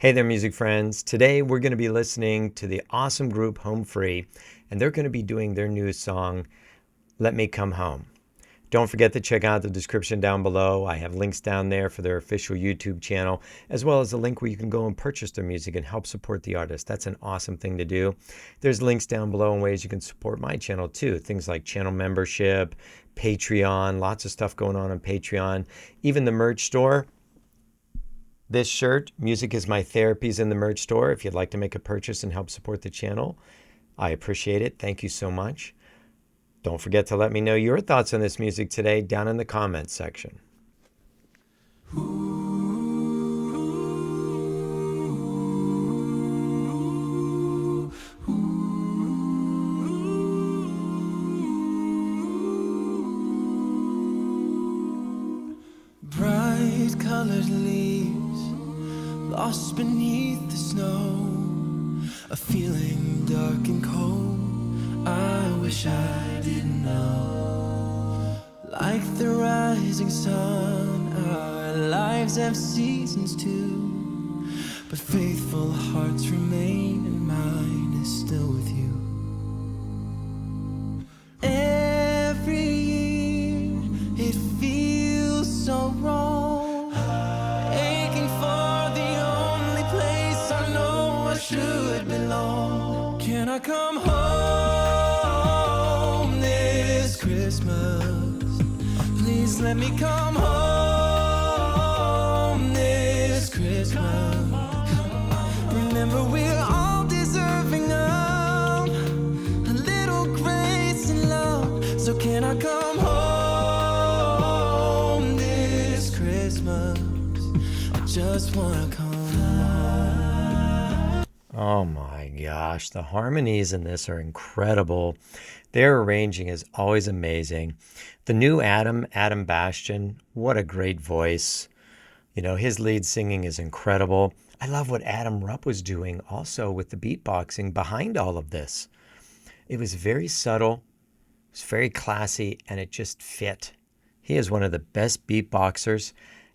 Hey there, music friends. Today we're going to be listening to the awesome group Home Free, and they're going to be doing their new song, Let Me Come Home. Don't forget to check out the description down below. I have links down there for their official YouTube channel, as well as a link where you can go and purchase their music and help support the artist. That's an awesome thing to do. There's links down below in ways you can support my channel too. Things like channel membership, Patreon, lots of stuff going on Patreon, even the merch store. This shirt, Music is My Therapy, is in the merch store. If you'd like to make a purchase and help support the channel, I appreciate it. Thank you so much. Don't forget to let me know your thoughts on this music today down in the comments section. Bright colored leaves lost beneath the snow, a feeling dark and cold I wish I didn't know. Like the rising sun, our lives have seasons too, but faithful hearts remain and mine is still with you. Every year it feels so wrong, aching for the only place I know I should belong. Can I come home this Christmas? Please let me come home this Christmas. Remember we're all deserving of a little grace and love. So can I come home this Christmas? I just wanna come home. Oh my gosh, the harmonies in this are incredible. Their arranging is always amazing. The new Adam Bastian, what a great voice. You know, his lead singing is incredible. I love what Adam Rupp was doing also with the beatboxing behind all of this. It was very subtle, it was very classy, and it just fit. He is one of the best beatboxers,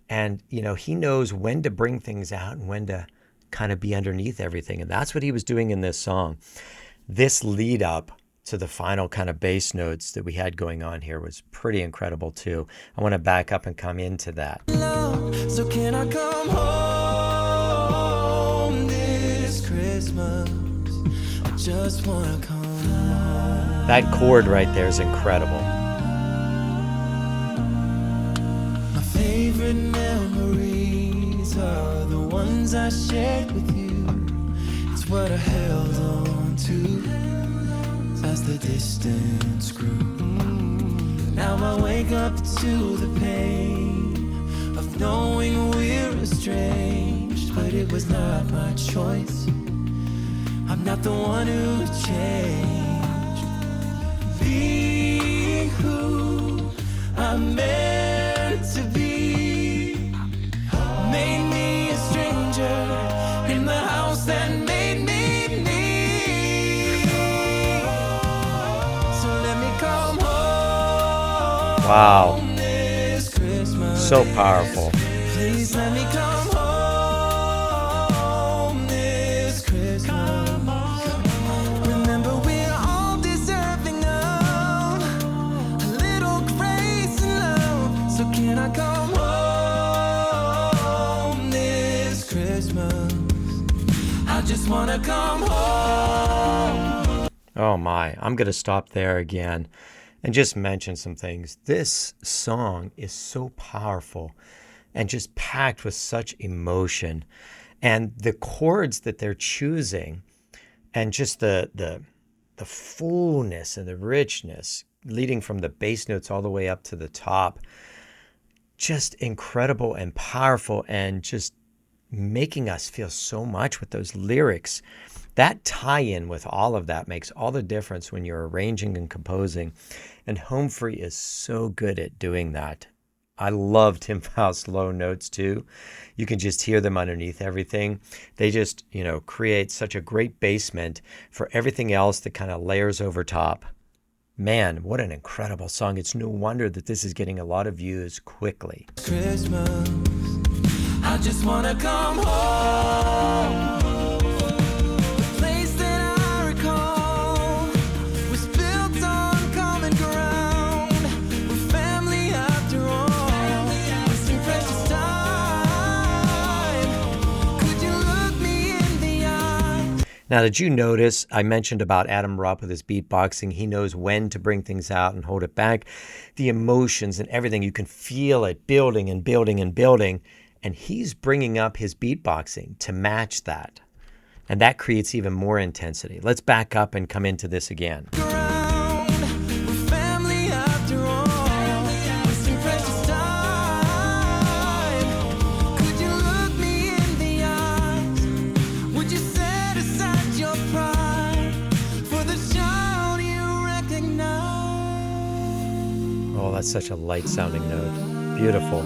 and you know, he knows when to bring things out and when to kind of be underneath everything, and that's what he was doing in this song. This lead up to the final kind of bass notes that we had going on here was pretty incredible too. I want to back up and come into that. So can I come home this Christmas? I just wanna come home. That chord right there is incredible. My favorite memories are the ones I shared with you. It's what I held on to as the distance grew. Now I wake up to the pain of knowing we're estranged, but it was not my choice. I'm not the one who changed. Being who I'm meant to be made me a stranger in the house that made me me. So let me come home. Wow, This Christmas. so powerful. Please let me come home this Christmas. Remember we're all deserving of a little grace and love. So can I come home this Christmas? I just wanna come home. Oh my, I'm going to stop there again and just mention some things. This song is so powerful and just packed with such emotion. And the chords that they're choosing and just the fullness and the richness leading from the bass notes all the way up to the top, just incredible and powerful and just making us feel so much with those lyrics. That tie-in with all of that makes all the difference when you're arranging and composing. And Home Free is so good at doing that. I love Tim Faust's low notes too. You can just hear them underneath everything. They just, you know, create such a great basement for everything else that kind of layers over top. Man, what an incredible song. It's no wonder that this is getting a lot of views quickly. Christmas, I just wanna come home. Now, did you notice I mentioned about Adam Rupp with his beatboxing? He knows when to bring things out and hold it back. The emotions and everything, you can feel it building and building and building. And he's bringing up his beatboxing to match that. And that creates even more intensity. Let's back up and come into this again. Oh, that's such a light sounding note. Beautiful.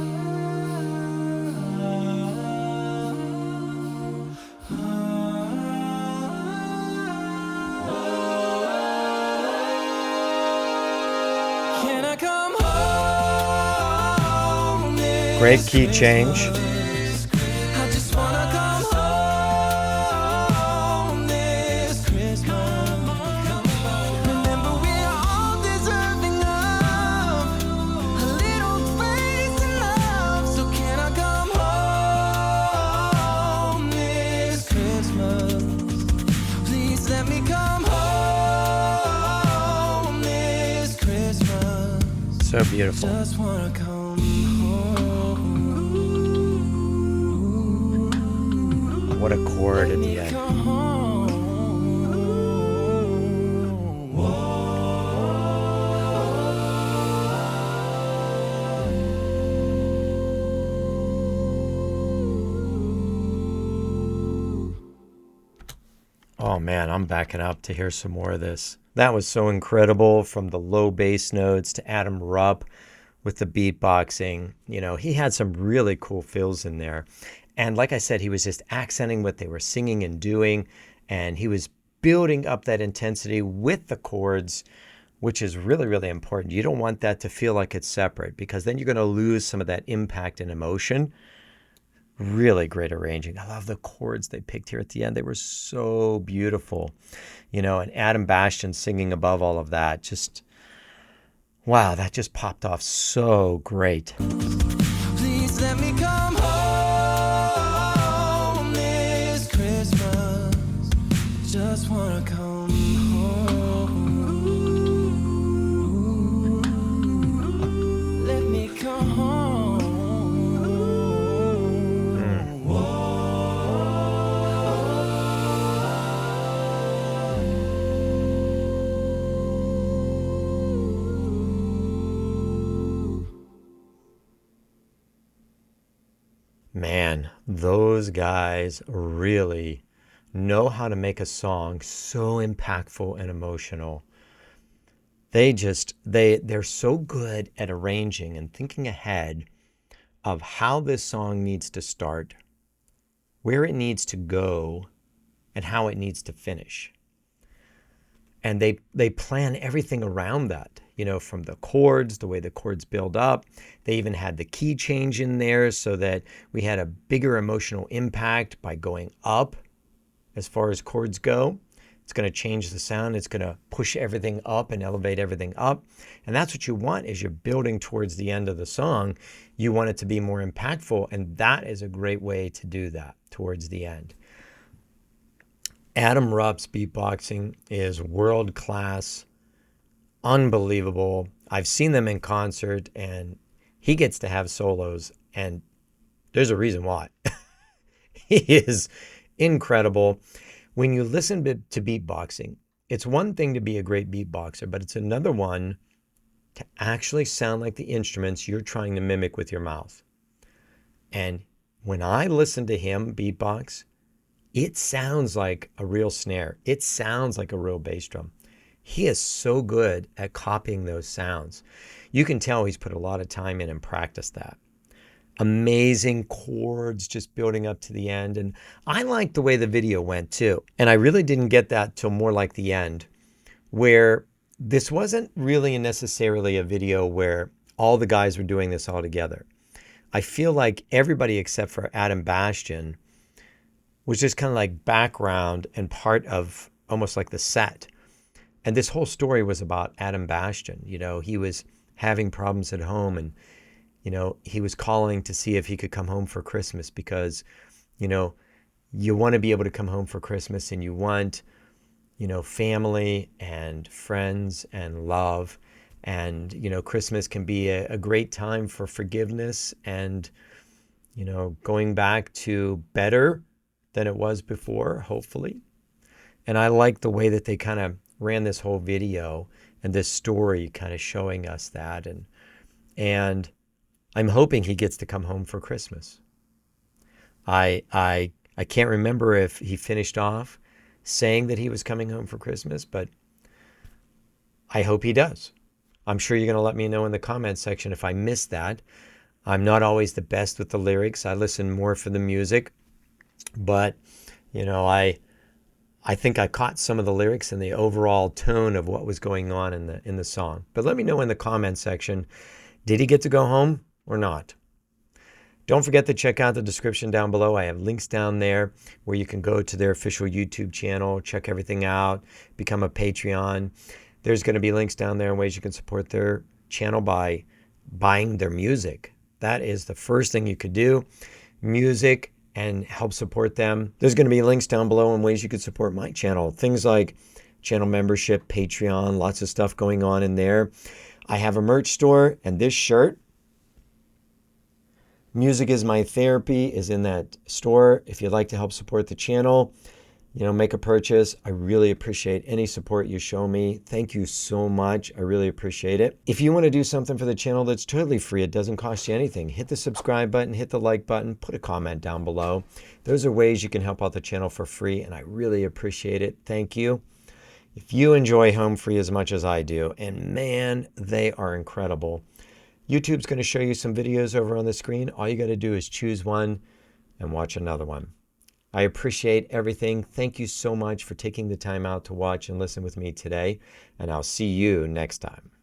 Can I come home? Great key change. I just wanna come home this Christmas. Remember, we're all deserving of a little grace and love. So can I come home this Christmas? Please let me come home this Christmas. So beautiful. Just wanna come home. What a chord at the end. Come home. Oh man, I'm backing up to hear some more of this. That was so incredible, from the low bass notes to Adam Rupp with the beatboxing. You know, he had some really cool fills in there. And like I said, he was just accenting what they were singing and doing. And he was building up that intensity with the chords, which is really, really important. You don't want that to feel like it's separate, because then you're going to lose some of that impact and emotion. Really great arranging. I love the chords they picked here at the end. They were so beautiful. You know, and Adam Bastian singing above all of that. Just, wow, that just popped off so great. Please let me come home this Christmas. Just wanna come home. Let me come home. Man, those guys really know how to make a song so impactful and emotional. They're so good at arranging and thinking ahead of how this song needs to start, where it needs to go, and how it needs to finish. And they plan everything around that, you know, from the chords, the way the chords build up. They even had the key change in there so that we had a bigger emotional impact by going up as far as chords go. It's going to change the sound. It's going to push everything up and elevate everything up. And that's what you want as you're building towards the end of the song. You want it to be more impactful, and that is a great way to do that towards the end. Adam Rupp's beatboxing is world class, unbelievable. I've seen them in concert, and he gets to have solos, and there's a reason why. He is incredible. When you listen to beatboxing, it's one thing to be a great beatboxer, but it's another one to actually sound like the instruments you're trying to mimic with your mouth. And when I listen to him beatbox, it sounds like a real snare. It sounds like a real bass drum. He is so good at copying those sounds. You can tell he's put a lot of time in and practiced that. Amazing chords just building up to the end. And I liked the way the video went too. And I really didn't get that till more like the end, where this wasn't really necessarily a video where all the guys were doing this all together. I feel like everybody except for Adam Bastian was just kind of like background and part of almost like the set. And this whole story was about Adam Bastian. You know, he was having problems at home, and, you know, he was calling to see if he could come home for Christmas because, you know, you want to be able to come home for Christmas, and you want, family and friends and love. And, Christmas can be a great time for forgiveness and, going back to better than it was before, hopefully. And I like the way that they kind of ran this whole video and this story kind of showing us that. And I'm hoping he gets to come home for Christmas. I can't remember if he finished off saying that he was coming home for Christmas, but I hope he does. I'm sure you're going to let me know in the comments section if I missed that. I'm not always the best with the lyrics. I listen more for the music, but I think I caught some of the lyrics and the overall tone of what was going on in the song. But let me know in the comments section, did he get to go home or not? Don't forget to check out the description down below. I have links down there where you can go to their official YouTube channel, check everything out, become a Patreon. There's going to be links down there in ways you can support their channel by buying their music. That is the first thing you could do. Music, and help support them. There's going to be links down below in ways you could support my channel. Things like channel membership, Patreon, lots of stuff going on in there. I have a merch store, and this shirt, Music is My Therapy, is in that store. If you'd like to help support the channel, make a purchase. I really appreciate any support you show me. Thank you so much. I really appreciate it. If you want to do something for the channel that's totally free, it doesn't cost you anything, hit the subscribe button, hit the like button, put a comment down below. Those are ways you can help out the channel for free, and I really appreciate it. Thank you. If you enjoy Home Free as much as I do, and man, they are incredible, YouTube's going to show you some videos over on the screen. All you got to do is choose one and watch another one. I appreciate everything. Thank you so much for taking the time out to watch and listen with me today, and I'll see you next time.